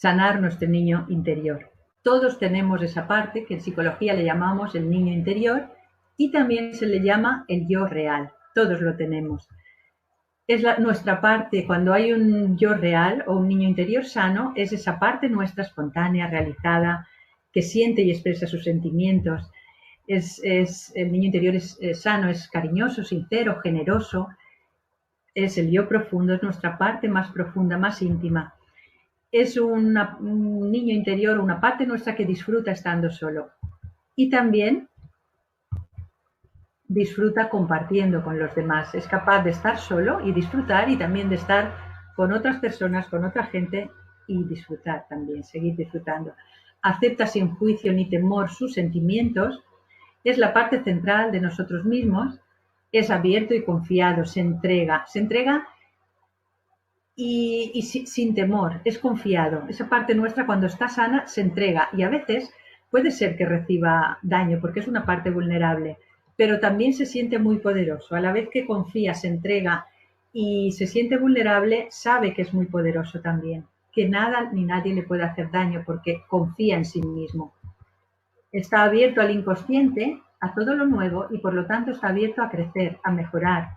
sanar nuestro niño interior. Todos tenemos esa parte que en psicología le llamamos el niño interior y también se le llama el yo real. Todos lo tenemos. Es nuestra parte, cuando hay un yo real o un niño interior sano, es esa parte nuestra espontánea, realizada, que siente y expresa sus sentimientos. El niño interior es sano, es cariñoso, sincero, generoso. Es el yo profundo, es nuestra parte más profunda, más íntima. Es un niño interior, una parte nuestra que disfruta estando solo. Y también disfruta compartiendo con los demás. Es capaz de estar solo y disfrutar y también de estar con otras personas, con otra gente y disfrutar también, seguir disfrutando. Acepta sin juicio ni temor sus sentimientos. Es la parte central de nosotros mismos. Es abierto y confiado, se entrega y sin temor, es confiado. Esa parte nuestra cuando está sana se entrega y a veces puede ser que reciba daño porque es una parte vulnerable, pero también se siente muy poderoso. A la vez que confía, se entrega y se siente vulnerable, sabe que es muy poderoso también, que nada ni nadie le puede hacer daño porque confía en sí mismo. Está abierto al inconsciente, a todo lo nuevo y por lo tanto está abierto a crecer, a mejorar.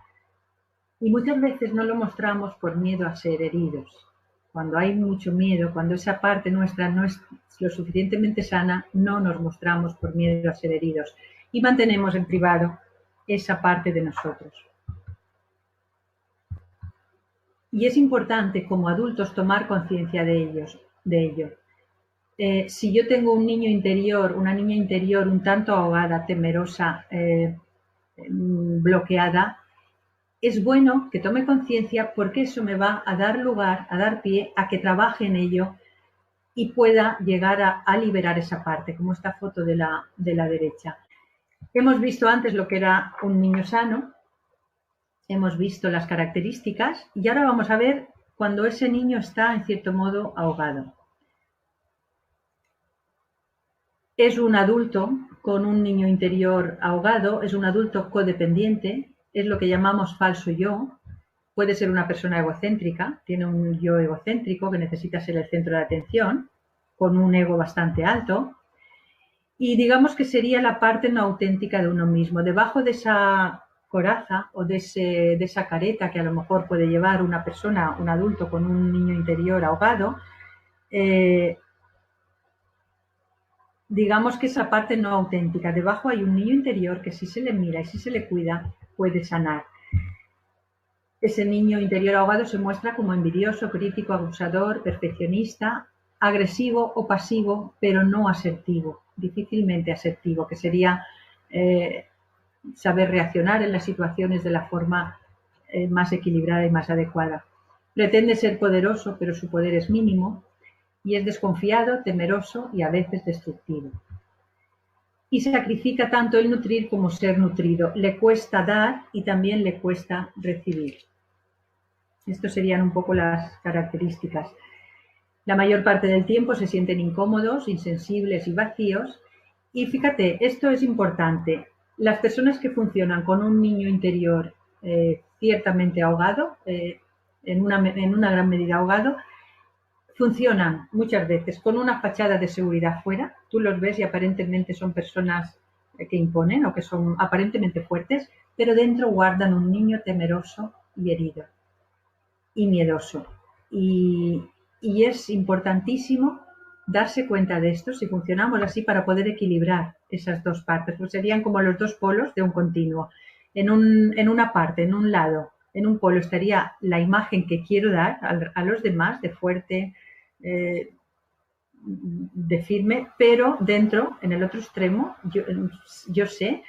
Y muchas veces no lo mostramos por miedo a ser heridos. Cuando hay mucho miedo, cuando esa parte nuestra no es lo suficientemente sana, no nos mostramos por miedo a ser heridos y mantenemos en privado esa parte de nosotros. Y es importante como adultos tomar conciencia de ello. Si yo tengo un niño interior, una niña interior un tanto ahogada, temerosa, bloqueada, es bueno que tome conciencia porque eso me va a dar lugar, a dar pie a que trabaje en ello y pueda llegar a liberar esa parte, como esta foto de la derecha. Hemos visto antes lo que era un niño sano, hemos visto las características y ahora vamos a ver cuando ese niño está en cierto modo ahogado. Es un adulto con un niño interior ahogado, es un adulto codependiente, es lo que llamamos falso yo. Puede ser una persona egocéntrica, tiene un yo egocéntrico que necesita ser el centro de atención, con un ego bastante alto. Y digamos que sería la parte no auténtica de uno mismo. Debajo de esa coraza o de esa careta que a lo mejor puede llevar una persona, un adulto con un niño interior ahogado, digamos que esa parte no auténtica. Debajo hay un niño interior que si se le mira y si se le cuida, puede sanar. Ese niño interior ahogado se muestra como envidioso, crítico, abusador, perfeccionista, agresivo o pasivo, pero no asertivo, difícilmente asertivo, que sería saber reaccionar en las situaciones de la forma más equilibrada y más adecuada. Pretende ser poderoso, pero su poder es mínimo, y es desconfiado, temeroso y a veces destructivo. Y sacrifica tanto el nutrir como ser nutrido. Le cuesta dar y también le cuesta recibir. Estas serían un poco las características. La mayor parte del tiempo se sienten incómodos, insensibles y vacíos. Y fíjate, esto es importante. Las personas que funcionan con un niño interior ciertamente ahogado, en una gran medida ahogado, funcionan muchas veces con una fachada de seguridad fuera. Tú los ves y aparentemente son personas que imponen o que son aparentemente fuertes, pero dentro guardan un niño temeroso y herido y miedoso. Y es importantísimo darse cuenta de esto si funcionamos así para poder equilibrar esas dos partes, pues serían como los dos polos de un continuo. En una parte, en un lado, en un polo estaría la imagen que quiero dar a los demás, de fuerte, de firme, pero dentro, en el otro extremo, yo sé,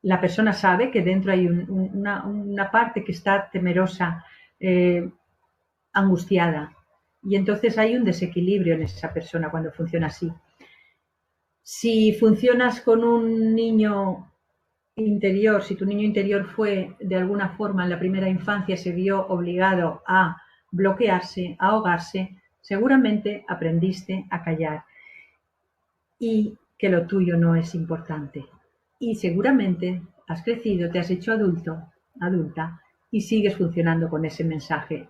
la persona sabe que dentro hay una parte que está temerosa, angustiada, y entonces hay un desequilibrio en esa persona cuando funciona así. Si funcionas con un niño interior, si tu niño interior fue de alguna forma en la primera infancia, se vio obligado a bloquearse, a ahogarse, seguramente aprendiste a callar y que lo tuyo no es importante. Y seguramente has crecido, te has hecho adulta y sigues funcionando con ese mensaje.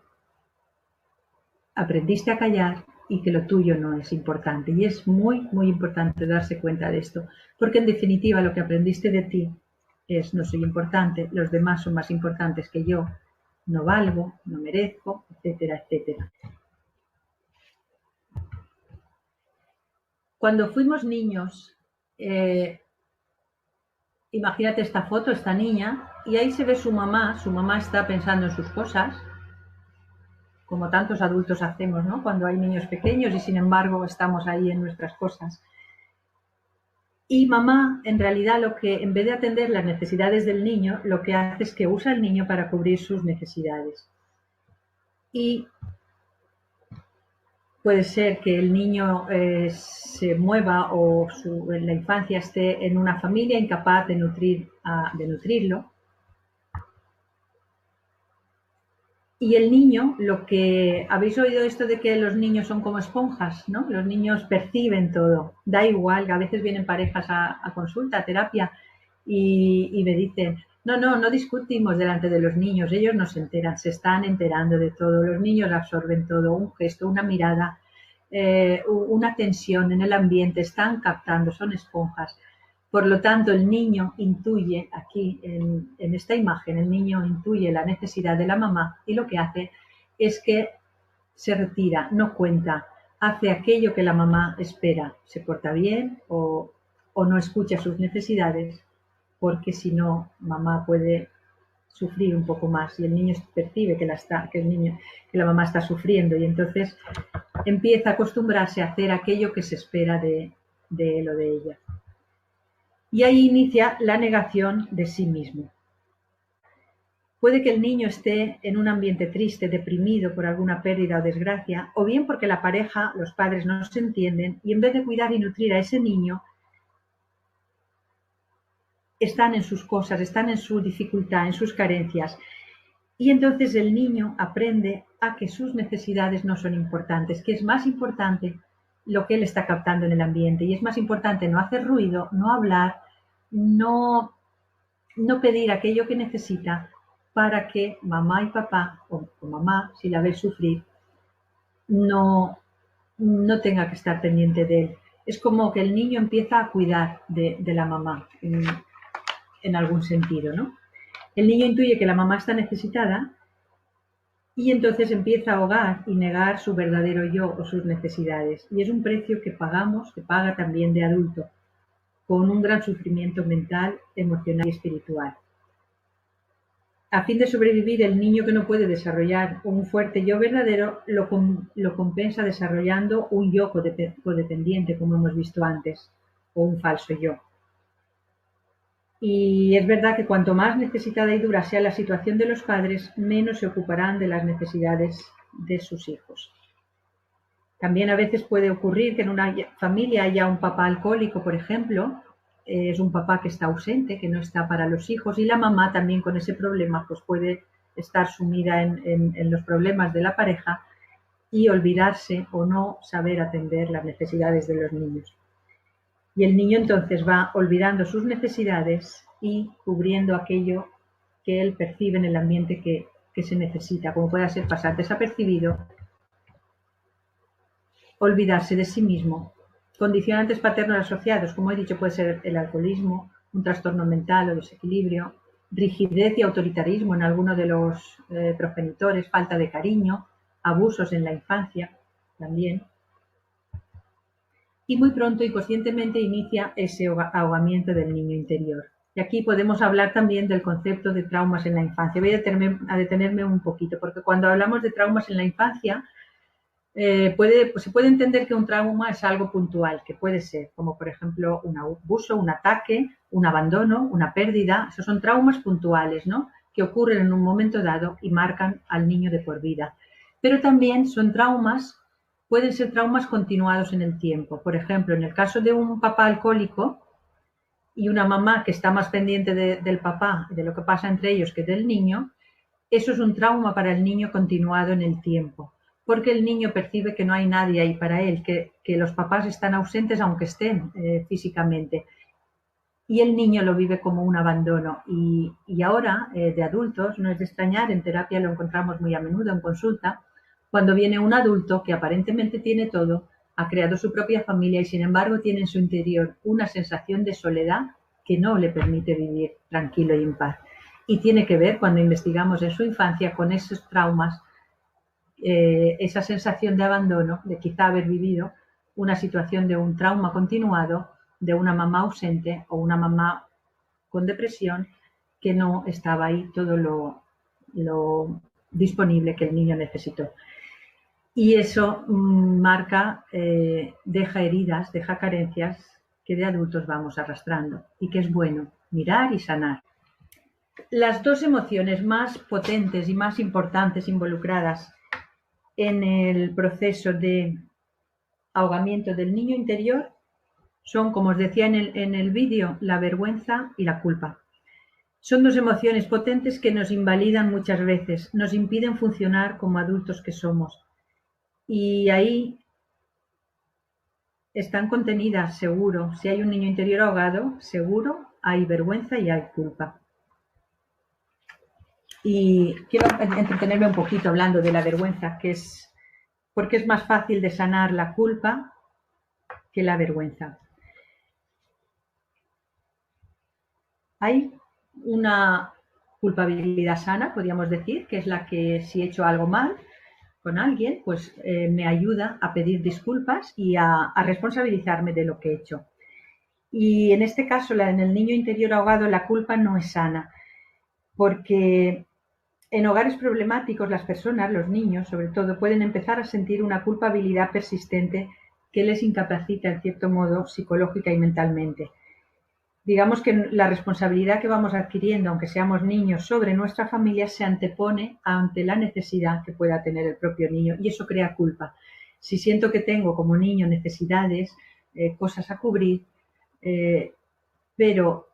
Aprendiste a callar y que lo tuyo no es importante. Y es muy, muy importante darse cuenta de esto, porque en definitiva lo que aprendiste de ti es: no soy importante, los demás son más importantes que yo, no valgo, no merezco, etcétera, etcétera. Cuando fuimos niños, imagínate esta foto, esta niña, y ahí se ve su mamá está pensando en sus cosas, como tantos adultos hacemos, ¿no? Cuando hay niños pequeños y sin embargo estamos ahí en nuestras cosas. Y mamá, en realidad, lo que en vez de atender las necesidades del niño, lo que hace es que usa al niño para cubrir sus necesidades. Y puede ser que el niño se mueva o en la infancia esté en una familia incapaz de nutrirlo. Y el niño, lo que habéis oído esto de que los niños son como esponjas, ¿no? Los niños perciben todo, da igual, que a veces vienen parejas a consulta, a terapia, y me dicen: no discutimos delante de los niños, ellos no se enteran, se están enterando de todo, los niños absorben todo, un gesto, una mirada, una tensión en el ambiente, están captando, son esponjas. Por lo tanto, el niño intuye aquí, en esta imagen, el niño intuye la necesidad de la mamá y lo que hace es que se retira, no cuenta, hace aquello que la mamá espera, se porta bien o no escucha sus necesidades, porque si no, mamá puede sufrir un poco más y el niño percibe que la mamá está sufriendo y entonces empieza a acostumbrarse a hacer aquello que se espera de él o de ella. Y ahí inicia la negación de sí mismo. Puede que el niño esté en un ambiente triste, deprimido por alguna pérdida o desgracia, o bien porque la pareja, los padres no se entienden y en vez de cuidar y nutrir a ese niño, están en sus cosas, están en su dificultad, en sus carencias. Y entonces el niño aprende a que sus necesidades no son importantes, que es más importante lo que él está captando en el ambiente y es más importante no hacer ruido, no hablar, no pedir aquello que necesita para que mamá y papá, o mamá, si la ve sufrir, no tenga que estar pendiente de él. Es como que el niño empieza a cuidar de la mamá, en algún sentido, ¿no? El niño intuye que la mamá está necesitada y entonces empieza a ahogar y negar su verdadero yo o sus necesidades. Y es un precio que pagamos, que paga también de adulto, con un gran sufrimiento mental, emocional y espiritual. A fin de sobrevivir, el niño que no puede desarrollar un fuerte yo verdadero lo compensa desarrollando un yo codependiente, como hemos visto antes, o un falso yo. Y es verdad que cuanto más necesitada y dura sea la situación de los padres, menos se ocuparán de las necesidades de sus hijos. También a veces puede ocurrir que en una familia haya un papá alcohólico, por ejemplo, es un papá que está ausente, que no está para los hijos, y la mamá también con ese problema pues puede estar sumida en los problemas de la pareja y olvidarse o no saber atender las necesidades de los niños. Y el niño entonces va olvidando sus necesidades y cubriendo aquello que él percibe en el ambiente que se necesita, como puede ser pasar desapercibido, olvidarse de sí mismo. Condicionantes paternos asociados, como he dicho, puede ser el alcoholismo, un trastorno mental o desequilibrio, rigidez y autoritarismo en alguno de los progenitores, falta de cariño, abusos en la infancia también. Y muy pronto y conscientemente inicia ese ahogamiento del niño interior. Y aquí podemos hablar también del concepto de traumas en la infancia. Voy a detenerme un poquito, porque cuando hablamos de traumas en la infancia, se puede entender que un trauma es algo puntual, que puede ser, como por ejemplo un abuso, un ataque, un abandono, una pérdida. Esos son traumas puntuales, ¿no?, que ocurren en un momento dado y marcan al niño de por vida. Pero también pueden ser traumas continuados en el tiempo. Por ejemplo, en el caso de un papá alcohólico y una mamá que está más pendiente del papá y de lo que pasa entre ellos que del niño, eso es un trauma para el niño continuado en el tiempo, porque el niño percibe que no hay nadie ahí para él, que los papás están ausentes aunque estén físicamente. Y el niño lo vive como un abandono. Y ahora, de adultos, no es de extrañar, en terapia lo encontramos muy a menudo en consulta, Cuando viene un adulto que aparentemente tiene todo, ha creado su propia familia y sin embargo tiene en su interior una sensación de soledad que no le permite vivir tranquilo y en paz. Y tiene que ver, cuando investigamos en su infancia, con esos traumas, esa sensación de abandono, de quizá haber vivido una situación de un trauma continuado, de una mamá ausente o una mamá con depresión que no estaba ahí todo lo disponible que el niño necesitó. Y eso marca, deja heridas, deja carencias que de adultos vamos arrastrando y que es bueno mirar y sanar. Las dos emociones más potentes y más importantes involucradas en el proceso de ahogamiento del niño interior son, como os decía en el vídeo, la vergüenza y la culpa. Son dos emociones potentes que nos invalidan muchas veces, nos impiden funcionar como adultos que somos. Y ahí están contenidas, seguro. Si hay un niño interior ahogado, seguro hay vergüenza y hay culpa. Y quiero entretenerme un poquito hablando de la vergüenza, porque es más fácil de sanar la culpa que la vergüenza. Hay una culpabilidad sana, podríamos decir, que es la que si he hecho algo mal con alguien, pues me ayuda a pedir disculpas y a responsabilizarme de lo que he hecho. Y en este caso, en el niño interior ahogado, la culpa no es sana, porque en hogares problemáticos las personas, los niños sobre todo, pueden empezar a sentir una culpabilidad persistente que les incapacita en cierto modo psicológica y mentalmente. Digamos que la responsabilidad que vamos adquiriendo, aunque seamos niños, sobre nuestra familia se antepone ante la necesidad que pueda tener el propio niño y eso crea culpa. Si siento que tengo como niño necesidades, cosas a cubrir, pero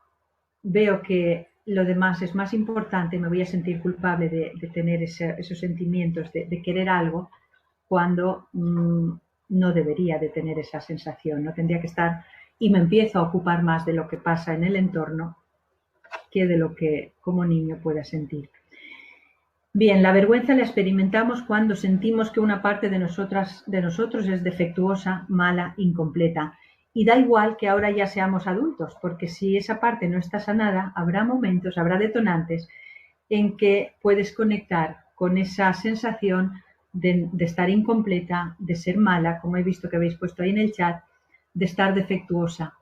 veo que lo demás es más importante, me voy a sentir culpable de tener esos sentimientos de querer algo cuando no debería de tener esa sensación, no tendría que estar, y me empiezo a ocupar más de lo que pasa en el entorno que de lo que como niño pueda sentir. Bien, la vergüenza la experimentamos cuando sentimos que una parte de nosotros es defectuosa, mala, incompleta. Y da igual que ahora ya seamos adultos, porque si esa parte no está sanada, habrá momentos, habrá detonantes en que puedes conectar con esa sensación de estar incompleta, de ser mala, como he visto que habéis puesto ahí en el chat, de estar defectuosa.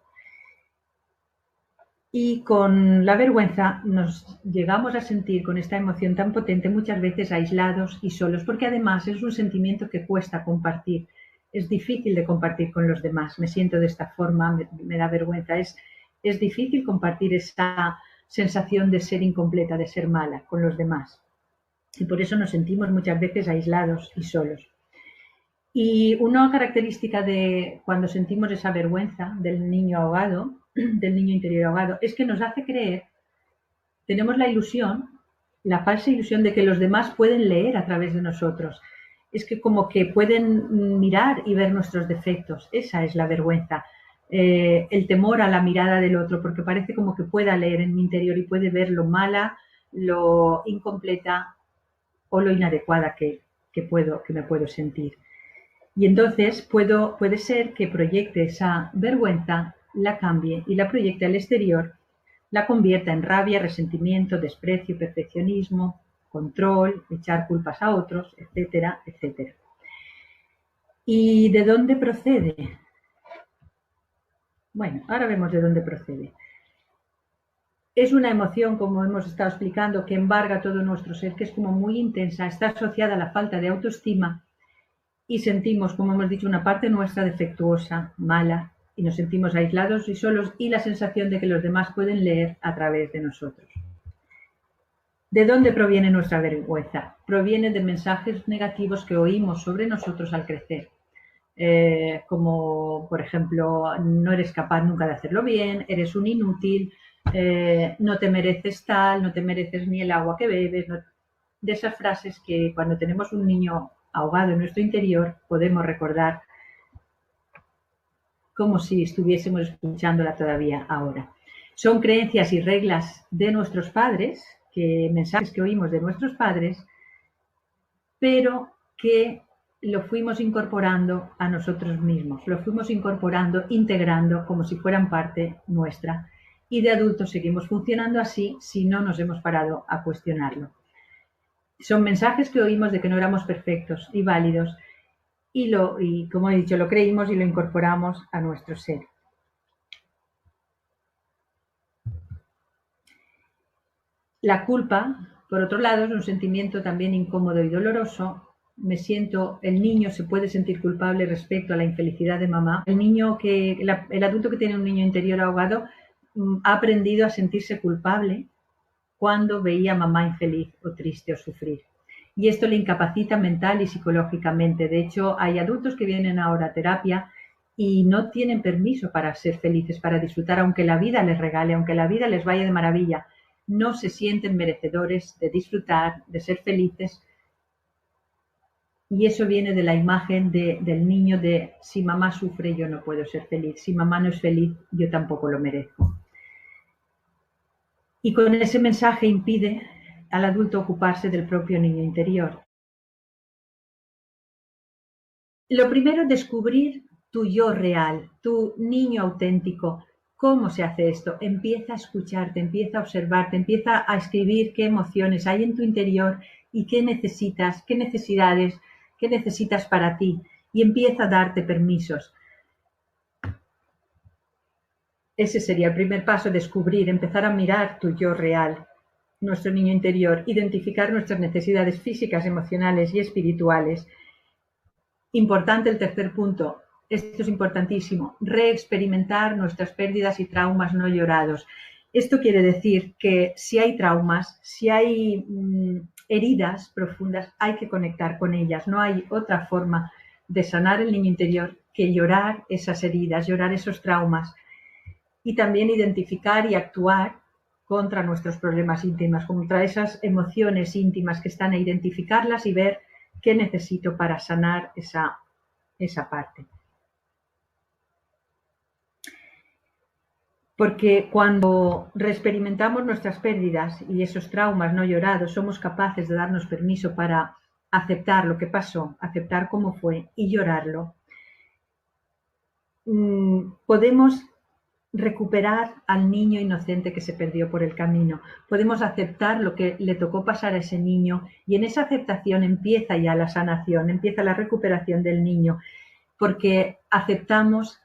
Y con la vergüenza nos llegamos a sentir con esta emoción tan potente muchas veces aislados y solos, porque además es un sentimiento que cuesta compartir. Es difícil de compartir con los demás. Me siento de esta forma, me da vergüenza. Es difícil compartir esa sensación de ser incompleta, de ser mala con los demás. Y por eso nos sentimos muchas veces aislados y solos. Y una característica de cuando sentimos esa vergüenza del niño ahogado, del niño interior ahogado, es que nos hace creer, tenemos la ilusión, la falsa ilusión de que los demás pueden leer a través de nosotros. Es que como que pueden mirar y ver nuestros defectos. Esa es la vergüenza. El temor a la mirada del otro, porque parece como que pueda leer en mi interior y puede ver lo mala, lo incompleta o lo inadecuada que me puedo sentir. Y entonces puede ser que proyecte esa vergüenza, la cambie y la proyecte al exterior, la convierta en rabia, resentimiento, desprecio, perfeccionismo, control, echar culpas a otros, etcétera, etcétera. ¿Y de dónde procede? Bueno, ahora vemos de dónde procede. Es una emoción, como hemos estado explicando, que embarga todo nuestro ser, que es como muy intensa, está asociada a la falta de autoestima y sentimos, como hemos dicho, una parte nuestra defectuosa, mala, y nos sentimos aislados y solos y la sensación de que los demás pueden leer a través de nosotros. ¿De dónde proviene nuestra vergüenza? Proviene de mensajes negativos que oímos sobre nosotros al crecer. Como, por ejemplo, no eres capaz nunca de hacerlo bien, eres un inútil, no te mereces tal, no te mereces ni el agua que bebes. No, de esas frases que cuando tenemos un niño ahogado en nuestro interior podemos recordar como si estuviésemos escuchándola todavía ahora. Son creencias y reglas de nuestros padres, mensajes que oímos de nuestros padres, pero que lo fuimos incorporando a nosotros mismos, lo fuimos incorporando, integrando como si fueran parte nuestra. Y de adultos seguimos funcionando así si no nos hemos parado a cuestionarlo. Son mensajes que oímos de que no éramos perfectos y válidos y como he dicho, lo creímos y lo incorporamos a nuestro ser. La culpa, por otro lado, es un sentimiento también incómodo y doloroso. El niño se puede sentir culpable respecto a la infelicidad de mamá. El adulto que tiene un niño interior ahogado ha aprendido a sentirse culpable cuando veía a mamá infeliz o triste o sufrir. Y esto le incapacita mental y psicológicamente. De hecho, hay adultos que vienen ahora a terapia y no tienen permiso para ser felices, para disfrutar, aunque la vida les regale, aunque la vida les vaya de maravilla. No se sienten merecedores de disfrutar, de ser felices. Y eso viene de la imagen del niño de si mamá sufre yo no puedo ser feliz, si mamá no es feliz yo tampoco lo merezco. Y con ese mensaje impide al adulto ocuparse del propio niño interior. Lo primero es descubrir tu yo real, tu niño auténtico. ¿Cómo se hace esto? Empieza a escucharte, empieza a observarte, empieza a escribir qué emociones hay en tu interior y qué necesitas, qué necesidades, qué necesitas para ti. Y empieza a darte permisos. Ese sería el primer paso, descubrir, empezar a mirar tu yo real, nuestro niño interior, identificar nuestras necesidades físicas, emocionales y espirituales. Importante el tercer punto, esto es importantísimo, reexperimentar nuestras pérdidas y traumas no llorados. Esto quiere decir que si hay traumas, si hay heridas profundas, hay que conectar con ellas. No hay otra forma de sanar el niño interior que llorar esas heridas, llorar esos traumas. Y también identificar y actuar contra nuestros problemas íntimos, contra esas emociones íntimas que están, a identificarlas y ver qué necesito para sanar esa parte. Porque cuando reexperimentamos nuestras pérdidas y esos traumas no llorados, somos capaces de darnos permiso para aceptar lo que pasó, aceptar cómo fue y llorarlo. Podemos recuperar al niño inocente que se perdió por el camino. Podemos aceptar lo que le tocó pasar a ese niño y en esa aceptación empieza ya la sanación, empieza la recuperación del niño, porque aceptas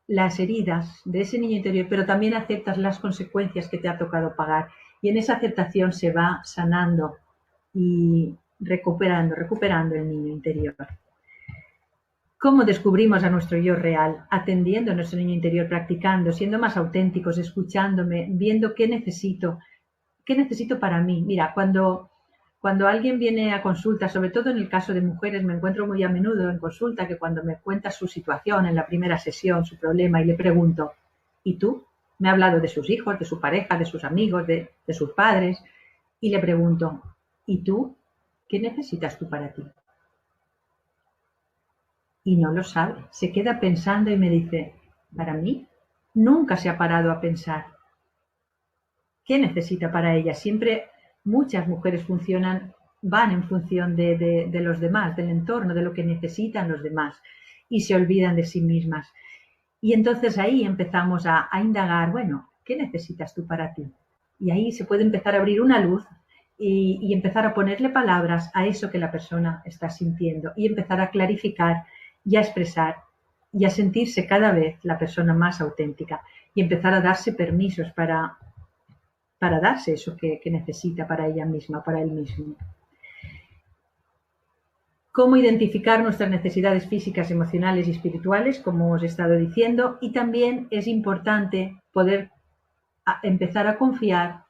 las heridas de ese niño interior, pero también aceptas las consecuencias que te ha tocado pagar y en esa aceptación se va sanando y recuperando el niño interior. ¿Cómo descubrimos a nuestro yo real? Atendiendo a nuestro niño interior, practicando, siendo más auténticos, escuchándome, viendo qué necesito para mí. Mira, cuando alguien viene a consulta, sobre todo en el caso de mujeres, me encuentro muy a menudo en consulta que cuando me cuenta su situación en la primera sesión, su problema, y le pregunto, ¿y tú? Me ha hablado de sus hijos, de su pareja, de sus amigos, de sus padres, y le pregunto, ¿y tú? ¿Qué necesitas tú para ti? Y no lo sabe, se queda pensando y me dice, para mí, nunca se ha parado a pensar qué necesita para ella. Siempre muchas mujeres van en función de los demás, del entorno, de lo que necesitan los demás y se olvidan de sí mismas. Y entonces ahí empezamos a indagar, bueno, ¿qué necesitas tú para ti? Y ahí se puede empezar a abrir una luz y empezar a ponerle palabras a eso que la persona está sintiendo y empezar a clarificar y a expresar y a sentirse cada vez la persona más auténtica y empezar a darse permisos para darse eso que necesita para ella misma, para él mismo. Cómo identificar nuestras necesidades físicas, emocionales y espirituales, como os he estado diciendo, y también es importante poder empezar a confiar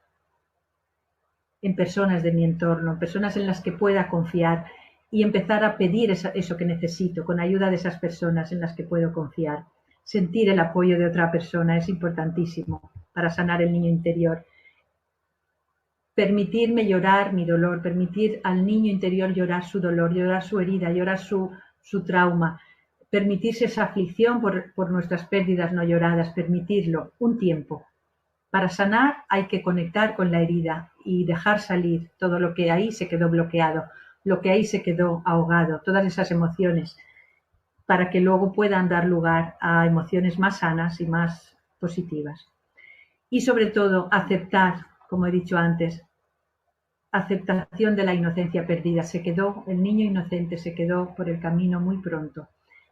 en personas de mi entorno, en personas en las que pueda confiar y empezar a pedir eso que necesito con ayuda de esas personas en las que puedo confiar. Sentir el apoyo de otra persona es importantísimo para sanar el niño interior. Permitirme llorar mi dolor, permitir al niño interior llorar su dolor, llorar su herida, llorar su trauma, permitirse esa aflicción por nuestras pérdidas no lloradas, permitirlo un tiempo. Para sanar hay que conectar con la herida y dejar salir todo lo que ahí se quedó bloqueado. lo que ahí se quedó ahogado, todas esas emociones, para que luego puedan dar lugar a emociones más sanas y más positivas. Y sobre todo, aceptar, como he dicho antes, aceptación de la inocencia perdida. El niño inocente se quedó por el camino muy pronto.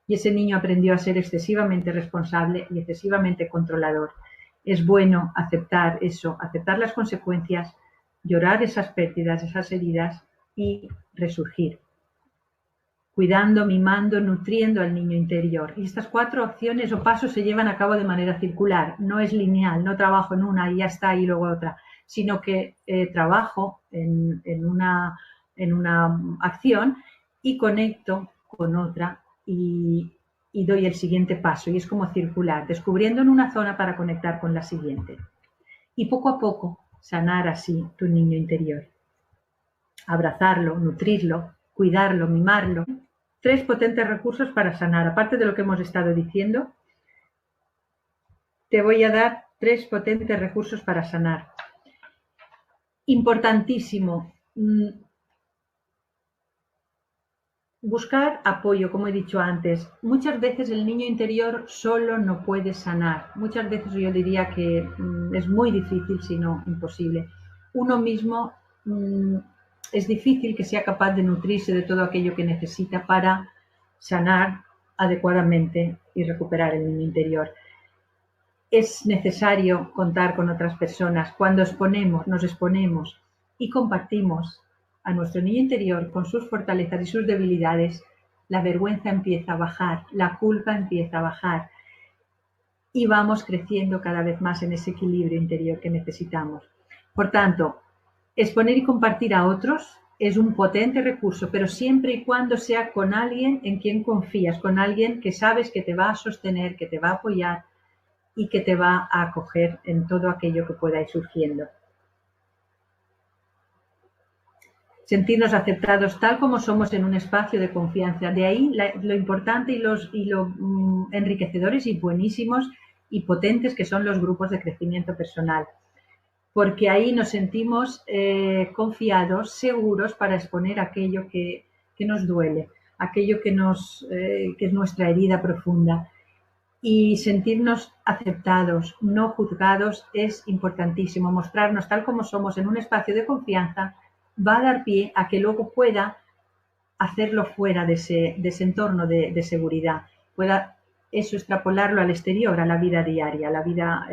Y ese niño aprendió a ser excesivamente responsable y excesivamente controlador. Es bueno aceptar eso, aceptar las consecuencias, llorar esas pérdidas, esas heridas y resurgir, cuidando, mimando, nutriendo al niño interior. Y estas 4 opciones o pasos se llevan a cabo de manera circular, no es lineal, no trabajo en una y ya está y luego otra, sino que trabajo en una acción y conecto con otra y doy el siguiente paso, y es como circular, descubriendo en una zona para conectar con la siguiente. Y poco a poco sanar así tu niño interior. Abrazarlo, nutrirlo, cuidarlo, mimarlo. 3 potentes recursos para sanar. Aparte de lo que hemos estado diciendo, te voy a dar 3 potentes recursos para sanar. Importantísimo. Buscar apoyo, como he dicho antes. Muchas veces el niño interior solo no puede sanar. Muchas veces yo diría que es muy difícil, si no imposible. Uno mismo es difícil que sea capaz de nutrirse de todo aquello que necesita para sanar adecuadamente y recuperar el niño interior. Es necesario contar con otras personas. Cuando nos exponemos y compartimos a nuestro niño interior con sus fortalezas y sus debilidades, la vergüenza empieza a bajar, la culpa empieza a bajar y vamos creciendo cada vez más en ese equilibrio interior que necesitamos. Por tanto, exponer y compartir a otros es un potente recurso, pero siempre y cuando sea con alguien en quien confías, con alguien que sabes que te va a sostener, que te va a apoyar y que te va a acoger en todo aquello que pueda ir surgiendo. Sentirnos aceptados tal como somos en un espacio de confianza. De ahí lo importante y lo enriquecedores y buenísimos y potentes que son los grupos de crecimiento personal. Porque ahí nos sentimos confiados, seguros para exponer aquello que nos duele, aquello que es nuestra herida profunda. Y sentirnos aceptados, no juzgados, es importantísimo. Mostrarnos tal como somos en un espacio de confianza va a dar pie a que luego pueda hacerlo fuera de ese entorno de seguridad, pueda eso extrapolarlo al exterior, a la vida diaria, a la vida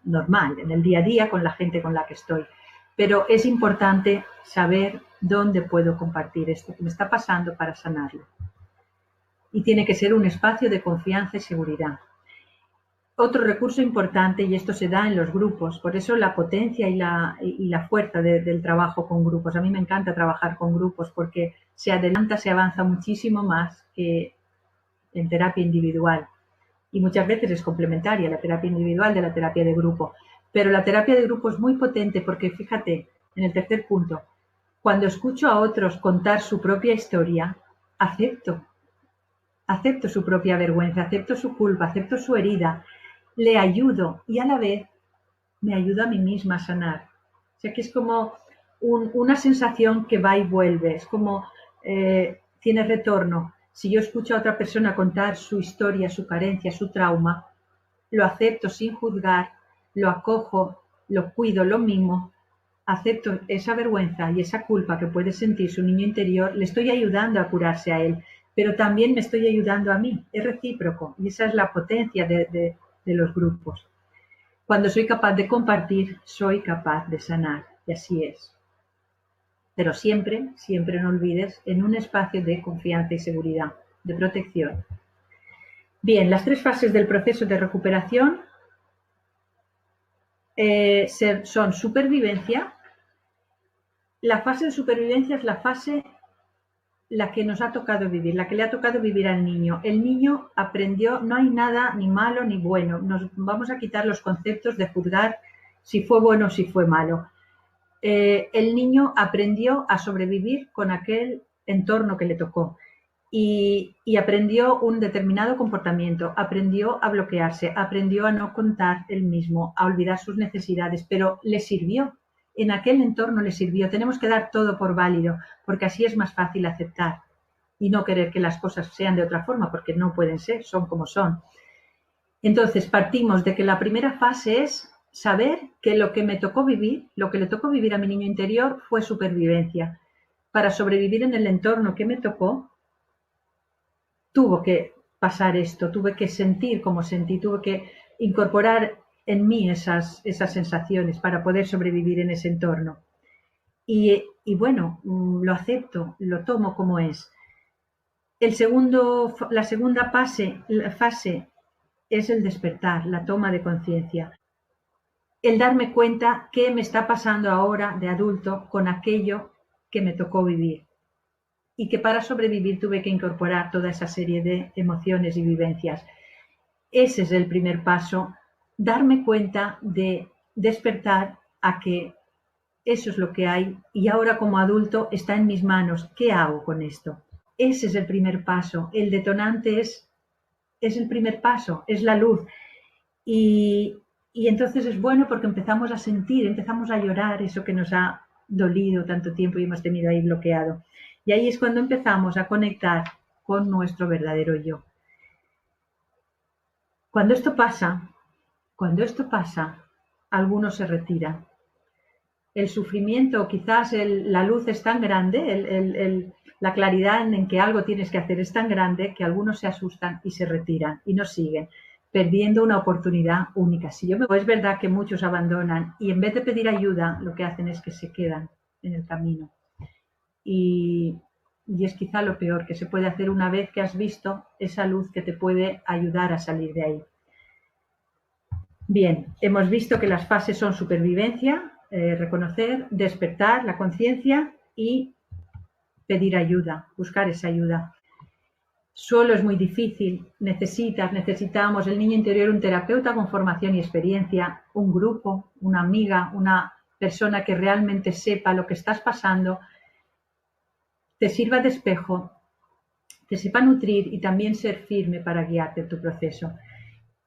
normal, en el día a día con la gente con la que estoy. Pero es importante saber dónde puedo compartir esto que me está pasando para sanarlo. Y tiene que ser un espacio de confianza y seguridad. Otro recurso importante, y esto se da en los grupos, por eso la potencia y la fuerza del trabajo con grupos. A mí me encanta trabajar con grupos porque se avanza muchísimo más que en terapia individual. Y muchas veces es complementaria la terapia individual de la terapia de grupo. Pero la terapia de grupo es muy potente porque, fíjate, en el tercer punto, cuando escucho a otros contar su propia historia, acepto su propia vergüenza, acepto su culpa, acepto su herida, le ayudo y a la vez me ayudo a mí misma a sanar. O sea que es como una sensación que va y vuelve, es como tiene retorno. Si yo escucho a otra persona contar su historia, su carencia, su trauma, lo acepto sin juzgar, lo acojo, lo cuido, lo mimo, acepto esa vergüenza y esa culpa que puede sentir su niño interior, le estoy ayudando a curarse a él, pero también me estoy ayudando a mí, es recíproco y esa es la potencia de los grupos. Cuando soy capaz de compartir, soy capaz de sanar y así es. Pero siempre, siempre no olvides, en un espacio de confianza y seguridad, de protección. Bien, las 3 fases del proceso de recuperación son supervivencia. La fase de supervivencia es la fase la que nos ha tocado vivir, la que le ha tocado vivir al niño. El niño aprendió, no hay nada ni malo ni bueno. Nos vamos a quitar los conceptos de juzgar si fue bueno o si fue malo. El niño aprendió a sobrevivir con aquel entorno que le tocó y aprendió un determinado comportamiento, aprendió a bloquearse, aprendió a no contar él mismo, a olvidar sus necesidades, pero le sirvió. en aquel entorno le sirvió. Tenemos que dar todo por válido, porque así es más fácil aceptar y no querer que las cosas sean de otra forma, porque no pueden ser, son como son. Entonces partimos de que la primera fase es saber que lo que me tocó vivir, lo que le tocó vivir a mi niño interior fue supervivencia. Para sobrevivir en el entorno que me tocó, tuvo que pasar esto, tuve que sentir como sentí, tuve que incorporar en mí esas sensaciones para poder sobrevivir en ese entorno. Y bueno, lo acepto, lo tomo como es. La segunda fase es el despertar, la toma de conciencia. El darme cuenta qué me está pasando ahora de adulto con aquello que me tocó vivir. Y que para sobrevivir tuve que incorporar toda esa serie de emociones y vivencias. Ese es el primer paso, darme cuenta de despertar a que eso es lo que hay y ahora como adulto está en mis manos. ¿Qué hago con esto? Ese es el primer paso. El detonante es el primer paso, es la luz. Y entonces es bueno porque empezamos a sentir, empezamos a llorar eso que nos ha dolido tanto tiempo y hemos tenido ahí bloqueado. Y ahí es cuando empezamos a conectar con nuestro verdadero yo. Cuando esto pasa, algunos se retiran. El sufrimiento, quizás la luz es tan grande, la claridad en que algo tienes que hacer es tan grande que algunos se asustan y se retiran y no siguen, perdiendo una oportunidad única. Es verdad que muchos abandonan y en vez de pedir ayuda, lo que hacen es que se quedan en el camino. Y es quizá lo peor que se puede hacer una vez que has visto esa luz que te puede ayudar a salir de ahí. Bien, hemos visto que las fases son supervivencia, reconocer, despertar la conciencia y pedir ayuda, buscar esa ayuda. Solo es muy difícil, necesitamos el niño interior, un terapeuta con formación y experiencia, un grupo, una amiga, una persona que realmente sepa lo que estás pasando, te sirva de espejo, te sepa nutrir y también ser firme para guiarte en tu proceso.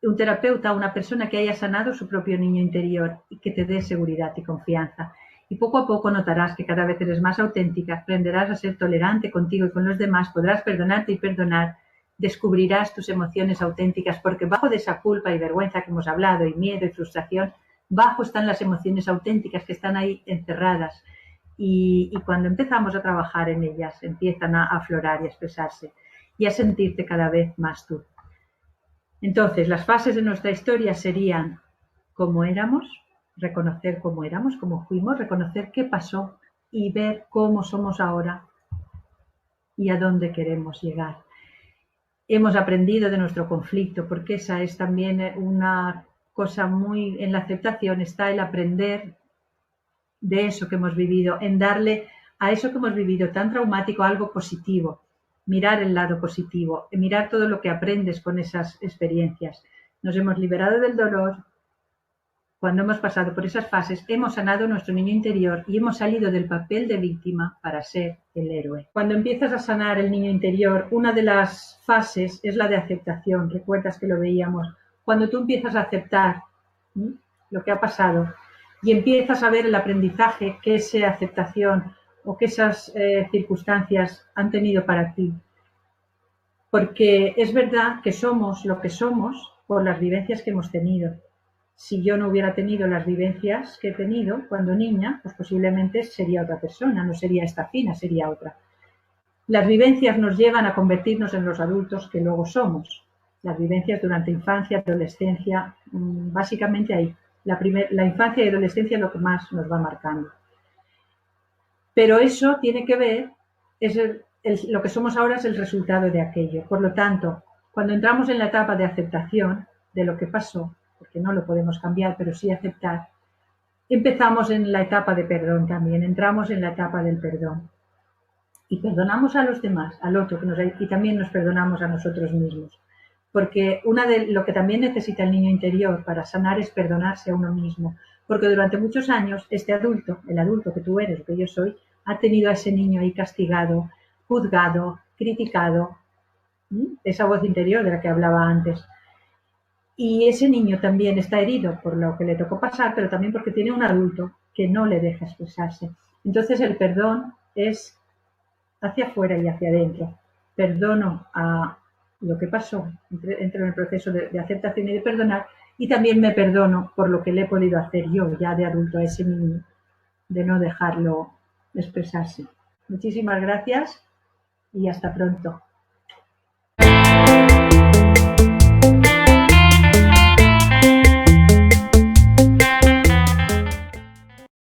Un terapeuta, una persona que haya sanado su propio niño interior y que te dé seguridad y confianza. Y poco a poco notarás que cada vez eres más auténtica, aprenderás a ser tolerante contigo y con los demás, podrás perdonarte y perdonar, descubrirás tus emociones auténticas, porque bajo de esa culpa y vergüenza que hemos hablado, y miedo y frustración, bajo están las emociones auténticas que están ahí encerradas. Y cuando empezamos a trabajar en ellas, empiezan a aflorar y a expresarse y a sentirte cada vez más tú. Entonces, las fases de nuestra historia serían cómo éramos, reconocer cómo éramos, cómo fuimos, reconocer qué pasó y ver cómo somos ahora y a dónde queremos llegar. Hemos aprendido de nuestro conflicto, porque esa es también una cosa muy en la aceptación, está el aprender de eso que hemos vivido, en darle a eso que hemos vivido tan traumático algo positivo. Mirar el lado positivo, mirar todo lo que aprendes con esas experiencias. Nos hemos liberado del dolor. Cuando hemos pasado por esas fases, hemos sanado nuestro niño interior y hemos salido del papel de víctima para ser el héroe. Cuando empiezas a sanar el niño interior, una de las fases es la de aceptación. Recuerdas que lo veíamos. Cuando tú empiezas a aceptar lo que ha pasado y empiezas a ver el aprendizaje que esa aceptación o que esas circunstancias han tenido para ti. Porque es verdad que somos lo que somos por las vivencias que hemos tenido. Si yo no hubiera tenido las vivencias que he tenido cuando niña, pues posiblemente sería otra persona, no sería esta Fina, sería otra. Las vivencias nos llevan a convertirnos en los adultos que luego somos. Las vivencias durante infancia, adolescencia, básicamente ahí. La infancia y adolescencia es lo que más nos va marcando. Pero eso tiene que ver, lo que somos ahora es el resultado de aquello. Por lo tanto, cuando entramos en la etapa de aceptación de lo que pasó, porque no lo podemos cambiar, pero sí aceptar, empezamos en la etapa de perdón también, entramos en la etapa del perdón. Y perdonamos a los demás, al otro, y también nos perdonamos a nosotros mismos. Porque lo que también necesita el niño interior para sanar es perdonarse a uno mismo. Porque durante muchos años este adulto, el adulto que tú eres, o que yo soy, ha tenido a ese niño ahí castigado, juzgado, criticado. Esa voz interior de la que hablaba antes. Y ese niño también está herido por lo que le tocó pasar, pero también porque tiene un adulto que no le deja expresarse. Entonces el perdón es hacia afuera y hacia adentro. Perdono a lo que pasó, entro en el proceso de aceptación y de perdonar, y también me perdono por lo que le he podido hacer yo ya de adulto a ese niño, de no dejarlo expresarse. Muchísimas gracias y hasta pronto.